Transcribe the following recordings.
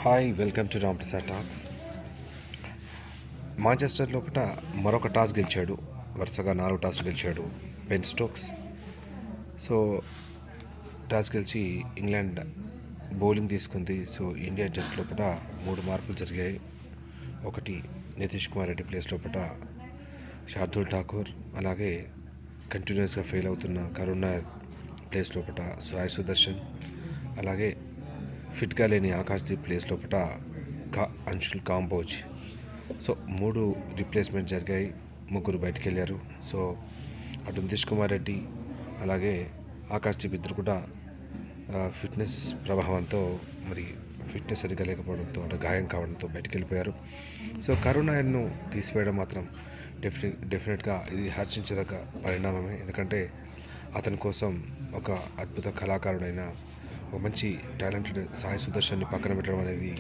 Hi, welcome to Ram Prasad talks. Manchester లోపల మరొక toss గెలిచాడు. వరుసగా 4 టాస్ గెలిచాడు బెన్ స్టోక్స్. సో టాస్ గెలిచి ఇంగ్లాండ్ బౌలింగ్ తీసుకుంది. సో ఇండియా జట్టు లోపల 3 మార్పులు జరిగాయి. ఒకటి, నితీష్ కుమార్ రెడ్డి ప్లేస్ లోపల శార్దుల్ ఠాకూర్, అలాగే కంటిన్యూస్గా ఫెయిల్ అవుతున్న కరుణ్ నాయర్ ప్లేస్ లోపల సాయి సుదర్శన్, అలాగే ఫిట్గా లేని ఆకాశ్దీప్ ప్లేస్ లోపల అంశుల్ కాంబోజ్. సో 3 రీప్లేస్మెంట్ జరిగాయి, 3 బయటికి వెళ్ళారు. సో అటు నితీష్ కుమార్ రెడ్డి అలాగే ఆకాశ్దీప్ ఇద్దరు కూడా ఫిట్నెస్ ప్రభావంతో ఫిట్నెస్ సరిగ్గా లేకపోవడంతో అంటే గాయం కావడంతో బయటికి వెళ్ళిపోయారు. సో కరుణ్ నాయర్ను తీసివేయడం మాత్రం డెఫినెట్గా ఇది హర్షించదగ్గ పరిణామమే. ఎందుకంటే అతని కోసం ఒక అద్భుత కళాకారుడైన ఒక మంచి టాలెంటెడ్ సాయి సుదర్శన్ని పక్కన పెట్టడం అనేది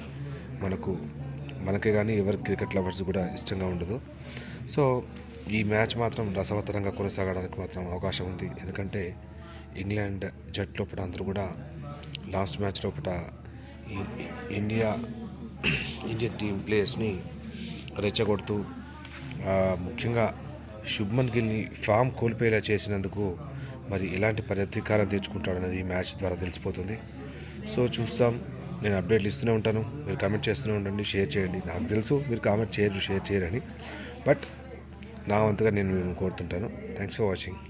మనకే కానీ ఎవరి క్రికెట్ లవర్స్ కూడా ఇష్టంగా ఉండదు. సో ఈ మ్యాచ్ మాత్రం రసవత్తరంగా కొనసాగడానికి మాత్రం అవకాశం ఉంది. ఎందుకంటే ఇంగ్లాండ్ జట్టు లోపల అందరూ కూడా లాస్ట్ మ్యాచ్ లోపల ఈ ఇండియన్ టీం ప్లేయర్స్ని రెచ్చగొడుతూ ముఖ్యంగా శుభ్మన్ గిల్ని ఫామ్ కోల్పోయేలా చేసినందుకు ఎలాంటి ప్రతీకారం తీర్చుకుంటాడనేది ఈ మ్యాచ్ ద్వారా తెలిసిపోతుంది. సో చూస్తాం. నేను అప్డేట్లు ఇస్తూనే ఉంటాను, మీరు కామెంట్ చేస్తూనే ఉండండి, షేర్ చేయండి. నాకు తెలుసు మీరు కామెంట్ షేర్ చేయరని, బట్ నా వంతుగా నేను కోరుతుంటాను. Thanks for watching.